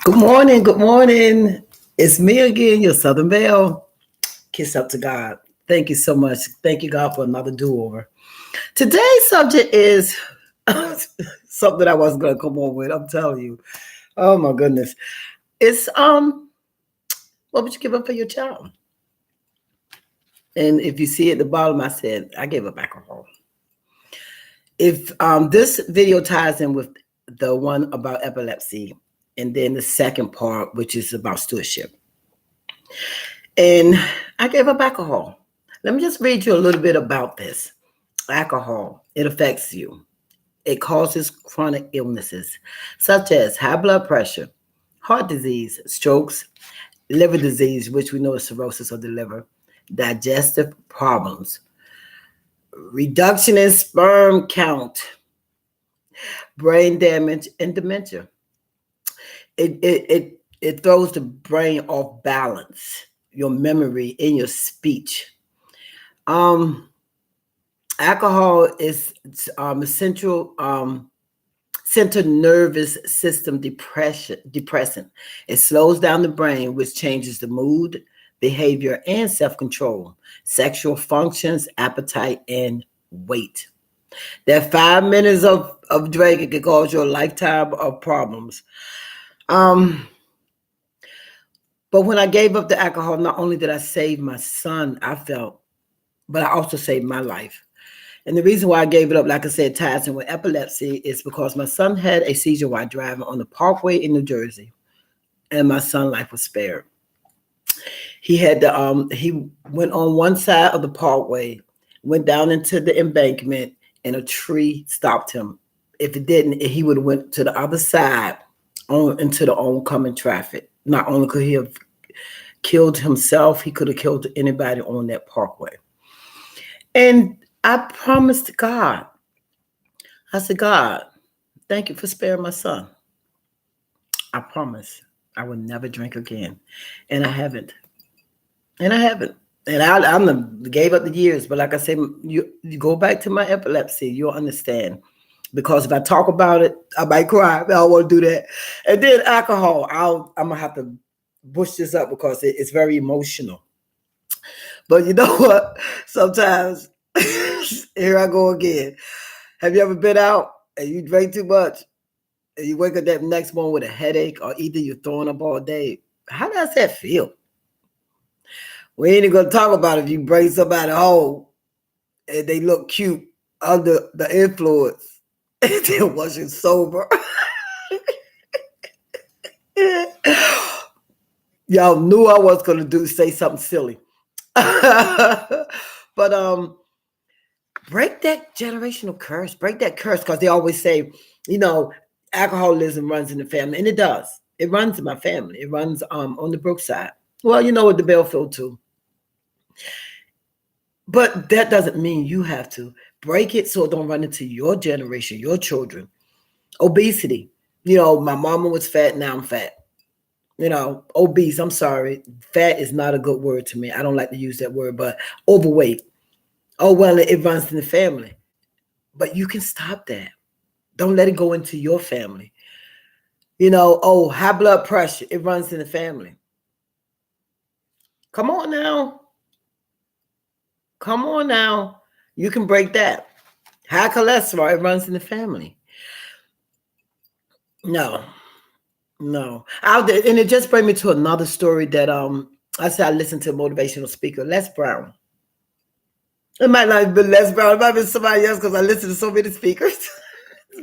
Good morning. Good morning. It's me again, your Southern Belle. Kiss up to God. Thank you so much. Thank you, God, for another do over. Today's subject is something I wasn't going to come on with. I'm telling you. Oh, my goodness. It's, what would you give up for your child? And if you see at the bottom, I said, I gave up alcohol. If this video ties in with the one about epilepsy, and then the second part, which is about stewardship. And I gave up alcohol. Let me just read you a little bit about this. Alcohol, it affects you. It causes chronic illnesses such as high blood pressure, heart disease, strokes, liver disease, which we know is cirrhosis of the liver, digestive problems, reduction in sperm count, brain damage, and dementia. It throws the brain off balance, your memory and your speech. Um, Alcohol is central nervous system depressant. It slows down the brain, which changes the mood, behavior, and self-control, sexual functions, appetite, and weight. That 5 minutes of drinking can cause you a lifetime of problems. But when I gave up the alcohol, not only did I save my son, I felt, but I also saved my life. And the reason why I gave it up, like I said, ties in with epilepsy, is because my son had a seizure while driving on the parkway in New Jersey, and my son's life was spared. He went on one side of the parkway, went down into the embankment, and a tree stopped him. If it didn't, he would have went to the other side on into the oncoming traffic. Not only could he have killed himself, he could have killed anybody on that parkway. And I promised God, I said, God, thank you for sparing my son. I promise I will never drink again. And I haven't. And I haven't. And I'm gave up the years. But like I said, you go back to my epilepsy, you'll understand. Because if I talk about it, I might cry. I don't want to do that. And then alcohol, I'm going to have to push this up because it's very emotional. But you know what? Sometimes, here I go again. Have you ever been out and you drank too much and you wake up that next morning with a headache, or either you're throwing up all day? How does that feel? We ain't even going to talk about if you bring somebody home and they look cute under the influence and they wasn't sober. Y'all knew I was going to say something silly. But break that generational curse. Break that curse, because they always say, alcoholism runs in the family, and it does. It runs in my family. It runs on the Brooks side. Well, you know what, the Belfield too. But that doesn't mean you have to break it so it don't run into your generation, your children. Obesity. My mama was fat, now I'm fat. Obese, I'm sorry. Fat is not a good word to me. I don't like to use that word, but overweight. Oh, well, it runs in the family. But you can stop that. Don't let it go into your family. High blood pressure, it runs in the family. Come on now. Come on now. You can break that. High cholesterol, it runs in the family. No. And it just brings me to another story that I said I listened to a motivational speaker, Les Brown. It might not have been Les Brown, it might have been somebody else, because I listened to so many speakers.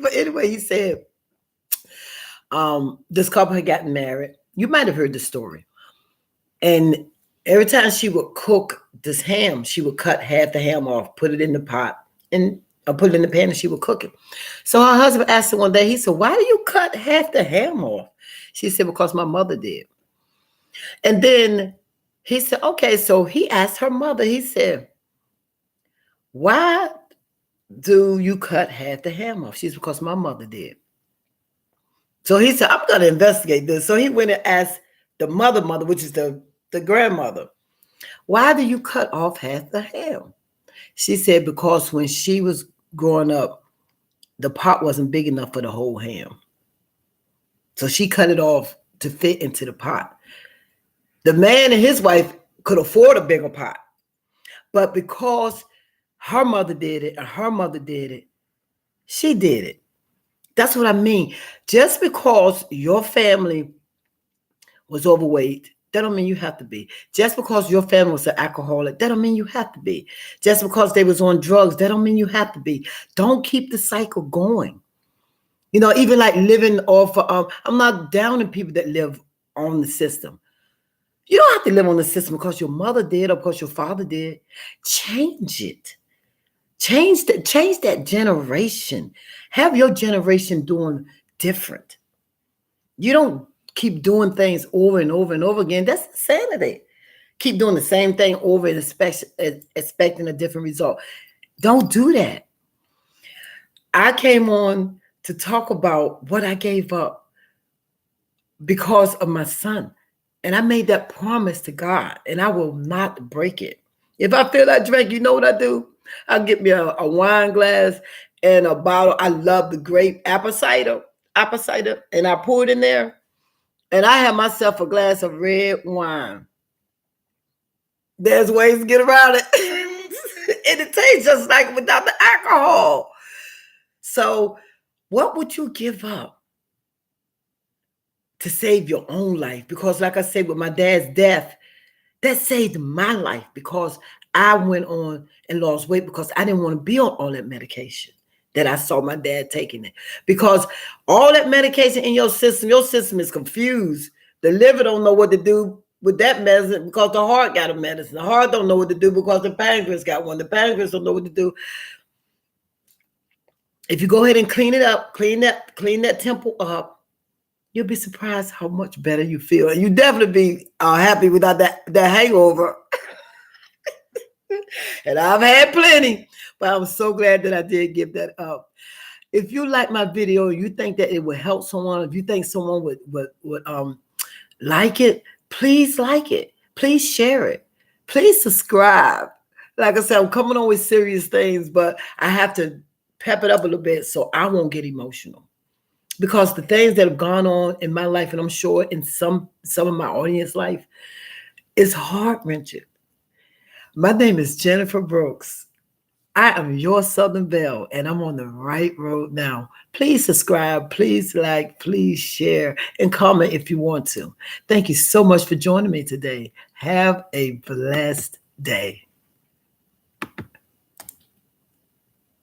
But anyway, he said this couple had gotten married. You might have heard the story. And every time she would cook this ham, she would cut half the ham off, put it in the pot, and put it in the pan, and she would cook it. So her husband asked her one day, he said, why do you cut half the ham off? She said, because my mother did. And then he said, okay, so he asked her mother, he said, why do you cut half the ham off? She said, because my mother did. So he said, I'm going to investigate this. So he went and asked the mother, which is the grandmother, why do you cut off half the ham? She said, because when she was growing up, the pot wasn't big enough for the whole ham. So she cut it off to fit into the pot. The man and his wife could afford a bigger pot. But because her mother did it and her mother did it, she did it. That's what I mean. Just because your family was overweight, that don't mean you have to be. Just because your family was an alcoholic, that don't mean you have to be. Just because they was on drugs, that don't mean you have to be. Don't keep the cycle going. You know, even like living off of, I'm not downing people that live on the system. You don't have to live on the system because your mother did or because your father did. Change it. Change that generation. Have your generation doing different. You don't keep doing things over and over and over again. That's insanity. Keep doing the same thing over and expecting a different result. Don't do that. I came on to talk about what I gave up because of my son. And I made that promise to God, and I will not break it. If I feel like drink, you know what I do? I'll get me a wine glass and a bottle. I love the grape apple cider, and I pour it in there. And I have myself a glass of red wine. There's ways to get around it. And it tastes just like without the alcohol. So what would you give up to save your own life? Because like I said, with my dad's death, that saved my life because I went on and lost weight because I didn't want to be on all that medication that I saw my dad taking it. Because all that medication in your system is confused. The liver don't know what to do with that medicine because the heart got a medicine. The heart don't know what to do because the pancreas got one. The pancreas don't know what to do. If you go ahead and clean it up, clean that temple up, you'll be surprised how much better you feel. And you definitely be happy without that hangover. And I've had plenty, but I'm so glad that I did give that up. If you like my video, you think that it would help someone, if you think someone would like it, please like it. Please share it. Please subscribe. Like I said, I'm coming on with serious things, but I have to pep it up a little bit so I won't get emotional. Because the things that have gone on in my life, and I'm sure in some of my audience life, is heart-wrenching. My name is Jennifer Brooks. I am your Southern Belle, and I'm on the right road now. Please subscribe, please like, please share, and comment if you want to. Thank you so much for joining me today. Have a blessed day.